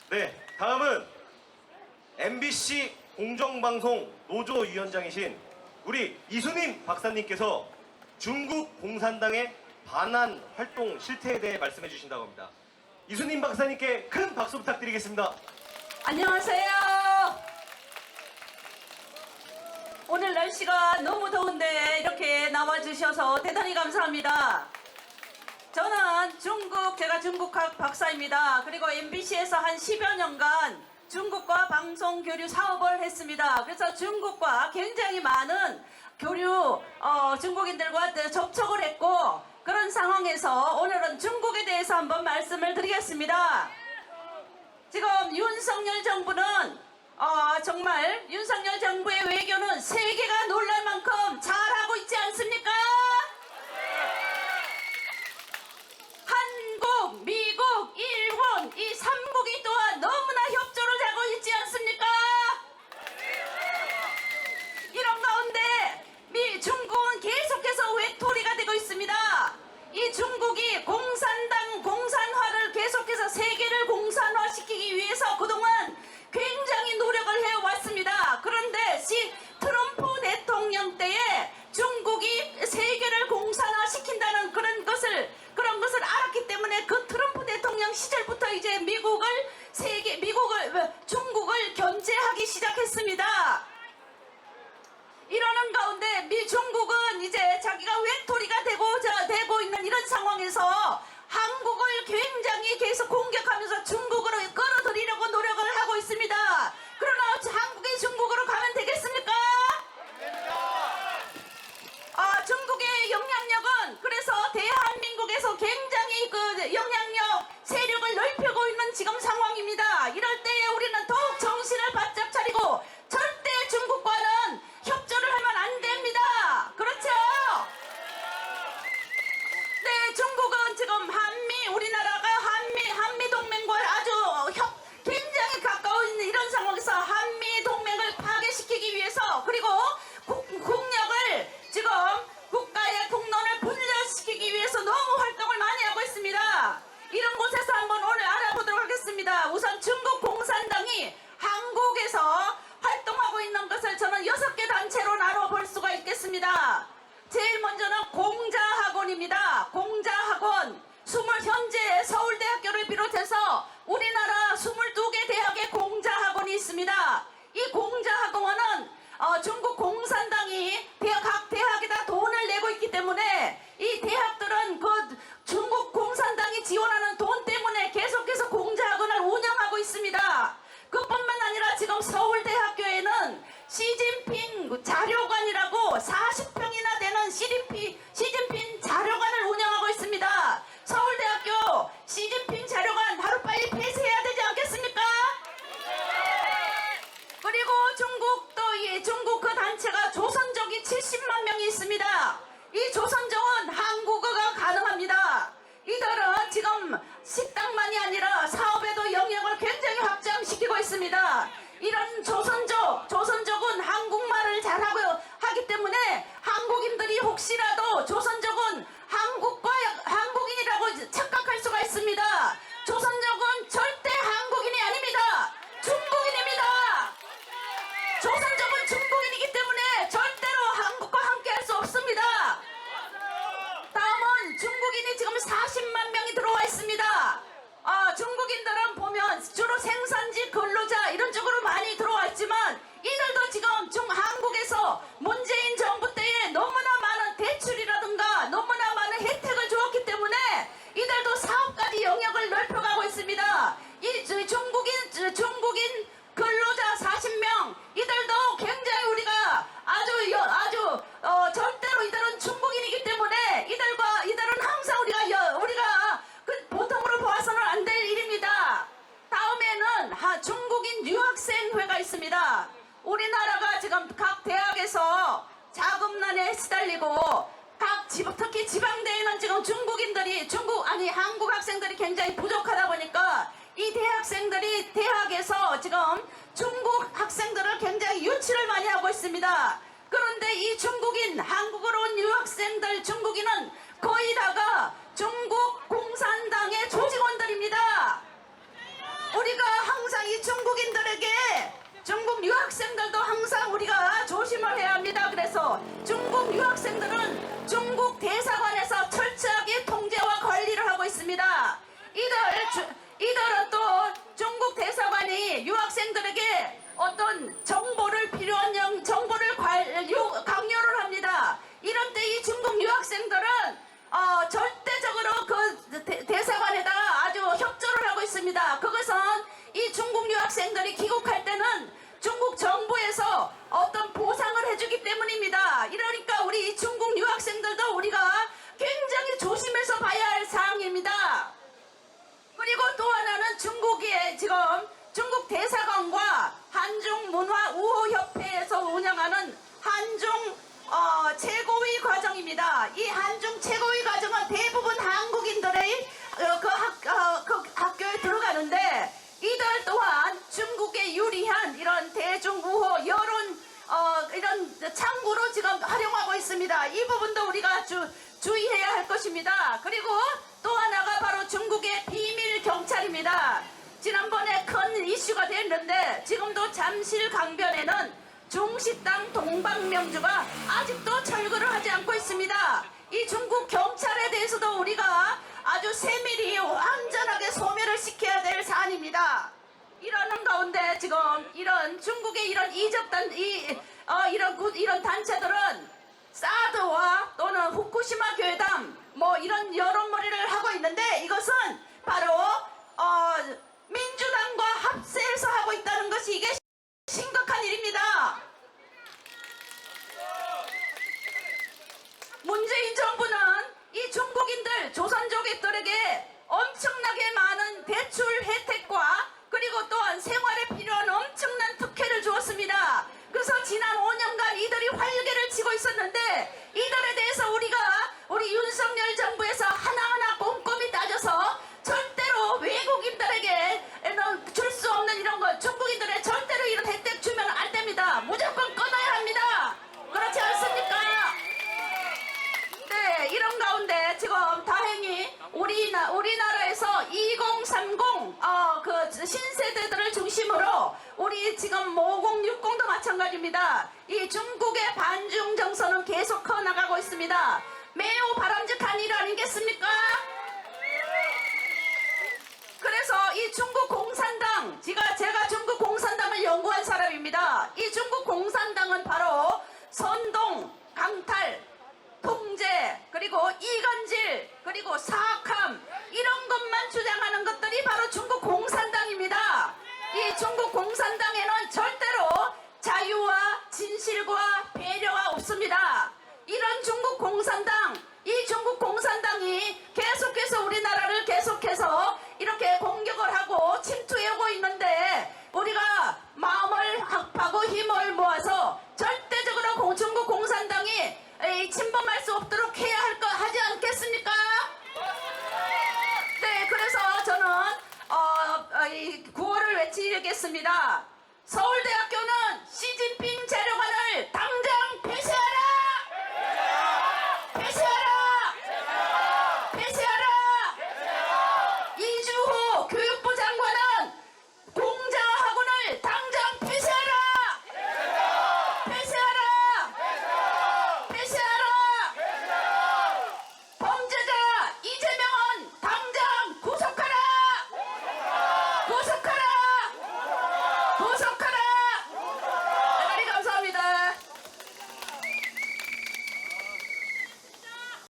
네, 다음은 MBC 공정방송 노조위원장이신 우리 이수님 박사님께서 중국 공산당의 반환 활동 실태에 대해 말씀해 주신다고 합니다. 이수님 박사님께 큰 박수 부탁드리겠습니다. 안녕하세요. 오늘 날씨가 너무 더운데 이렇게 나와주셔서 대단히 감사합니다. 저는 제가 중국학 박사입니다. 그리고 MBC에서 한 10여 년간 중국과 방송 교류 사업을 했습니다. 그래서 중국과 굉장히 많은 중국인들과 접촉을 했고, 그런 상황에서 오늘은 중국에 대해서 한번 말씀을 드리겠습니다. 지금 윤석열 정부는 정말 윤석열 정부의 외교는 세계가 놀랄 만큼 잘하고 있지 않습니까? 한국, 미국, 일본 이 3국이 또한 너무나 협조를 하고 있지 않습니까? 이런 가운데 중국은 계속해서 외톨이가 되고 있습니다. 이 중국이 공산화를 계속해서 세계를 공산화시키기 위해서 그동안 굉장히 노력을 해왔습니다. 그런데 트럼프 대통령 때에 중국이 세계를 공산화시킨다는 그런 것을 알았기 때문에 그 트럼프 대통령 시절부터 이제 중국을 견제하기 시작했습니다. 이러는 가운데 중국은 이제 자기가 외톨이가 되고 있는 이런 상황에서 한국을 굉장히 계속 공격하면서 중국으로 끌어들이려고 노력을 하고 있습니다. 그러나 한국이 중국으로 가면 되겠습니까? 중국의 영향력은 그래서 대한민국에서 굉장히 그 영향력 세력을 넓히고 있는 지금 상황입니다. 이럴 때에 우리는 더욱 정신을 바짝 차리고 절대 중국과는 협조를 하면 안 됩니다. 그렇죠? 네, 중국은 지금 우리나라가 한미 동맹과 아주 굉장히 가까운 이런 상황에서 한미 동맹을 파괴시키기 위해서, 그리고 국력을 지금 국가의 국론을 분열시키기 위해서 너무 활동을 많이 하고 있습니다. 이런 곳에서 한번 오늘 알아보도록 하겠습니다. 우선 중국 공산당이 한국에서 활동하고 있는 것을 저는 6개 단체로 나눠볼 수가 있겠습니다. 제일 먼저는 공자학원입니다. 공자학원, 현재 서울대학교를 비롯해서 우리나라 22개 대학의 공자학원이 있습니다. 이 공자학원은 중국 공산당이 각 대학에다 돈을 내고 있기 때문에 이 대학들은 그 중국 공산당이 지원하는 돈 때문에 계속해서 공자학원을 운영하고 있습니다. 그뿐만 아니라 지금 서울대학교에는 시진핑 자료관이라고 40평이나 되는 시진핑 자료관을 운영하고 있습니다. 서울대학교 시진핑 자료관 하루빨리 폐쇄해야 되지 않겠습니까? 그리고 중국 그 단체가 조선족이 70만 명이 있습니다. 이 조선족은 한국어가 가능합니다. 이들은 지금 식당만이 아니라 사업에도 영역을 굉장히 확장시키고 있습니다. 이런 조선족은 한국말을 잘하고 하기 때문에 한국인들이 혹시라도 조선족은 한국인이라고 착각할 수가 있습니다. 조선족은 절대 한국인이 아닙니다. 중국인입니다. 조선족은 중국인이기 때문에 절대로 한국과 함께 할 수 없습니다. 다음은 중국인이 지금 40만 명이 들어와 있습니다. 중국인들은 보면 주로 생산직 근로자 이런 쪽으로 많이 들어와 있지만 이들도 지금 한국에서 문재인 정부 때에 너무나 많은 대출이라든가 너무나 많은 혜택을 주었기 때문에 이들도 사업까지 영역을 넓혀가고 있습니다. 이 중국인 근로자 40명 이들도 굉장히 우리가 아주 절대로 이들은 중국인이기 때문에 이들은 항상 우리가 보통으로 봐서는 안 될 일입니다. 다음에는 중국인 유학생회가 있습니다. 우리나라가 지금 각 대학에서 자금난에 시달리고 특히 지방대에는 지금 한국 학생들이 굉장히 부족하다 보니까 이 대학에서 지금 중국 학생들을 굉장히 유치를 많이 하고 있습니다. 그런데 이 한국으로 온 유학생들 중국인은 거의 다가 중국 공산당의 조직원들입니다. 우리가 항상 이 중국인들에게 중국 유학생들도 항상 우리가 조심을 해야 합니다. 그래서 중국 유학생들은 중국 대사관에서 철저하게 통제와 관리를 하고 있습니다. 이들은 또 중국 대사관이 유학생들에게 어떤 정보를 필요한 정보를 강요를 합니다. 이런 때 이 중국 유학생들은 절대적으로 그 대사관에다가 아주 협조를 하고 있습니다. 그것은 이 중국 유학생들이 귀국할 때는 중국 정부에서 어떤 보상을 해주기 때문입니다. 이러니까 우리 이 중국 유학생들도 우리가 굉장히 조심해서 봐야 할 사항입니다. 그리고 또 하나는 중국의 지금 중국 대사관과 한중문화우호협회에서 운영하는 한중 최고위 과정입니다. 이 한중 최고위 과정은 대부분 한국인들의 학교에 들어가는데 이들 또한 중국에 유리한 이런 대중우호 여론 이런 창구로 지금 활용하고 있습니다. 이 부분도 우리가 주의해야 할 것입니다. 그리고 또 하나가 바로 중국의 비밀 경찰입니다. 지난번에 큰 이슈가 됐는데 지금도 잠실 강변에는 중식당 동방명주가 아직도 철거를 하지 않고 있습니다. 이 중국 경찰에 대해서도 우리가 아주 세밀히 완전하게 소멸을 시켜야 될 사안입니다. 이러는 가운데 지금 이런 중국의 이런 이런 단체들은 사드와 또는 후쿠시마 교회담 뭐 이런 여론몰이를 하고 있는데 이것은 바로 민주당과 합세해서 하고 있다는 것이 이게 심각한 일입니다. 문재인 정부는 이 중국인들 조선족들에게 엄청나게 많은 대출 혜택과 그리고 또한 생활에 필요한 엄청난 특혜를 주었습니다. 그래서 지난 5년간 이들이 활개를 치고 있었는데 이들에 대해서 우리 윤석열 정부에서 하나하나 꼼꼼히 따져서 절대로 외국인들에게 줄 수 없는 이런 것 중국인들의 절대로 이런 혜택 주면 안 됩니다. 무조건 끊어야 합니다. 그렇지 않습니까? 네, 이런 가운데 지금 다행히 우리나라에서 2030 그 신세대들을 중심으로 우리 지금 5060도 마찬가지입니다. 이 중국의 반중 정서는 계속 커나가고 있습니다. 매우 바람직한 일 아니겠습니까? 그래서 이 중국 공산당, 제가 중국 공산당을 연구한 사람입니다. 이 중국 공산당은 바로 선동, 강탈, 통제, 그리고 이간질, 그리고 사악함 이런 것만 주장하는 것들이 바로 중국 공산당입니다. 이 중국 공산당에는 절대로 자유와 진실과 배려가 없습니다. 이런 중국 공산당, 이 중국 공산당이 계속해서 우리나라를 계속해서 이렇게 공격을 하고 침투해오고 있는데 우리가 마음을 합하고 힘을 모아서 절대적으로 중국 공산당이 침범할 수 없도록 해야 하지 않겠습니까? 네, 그래서 저는 구호를 외치겠습니다. 서울대학교는 시진핑 재료관을 당장 폐쇄하라! 폐쇄하라! 폐쇄하라! 이주호 교육부 장관은 공자학원을 당장 폐쇄하라! 폐쇄하라! 폐쇄하라! 범죄자 이재명은 당장 구속하라! 구속하라! 구속하라!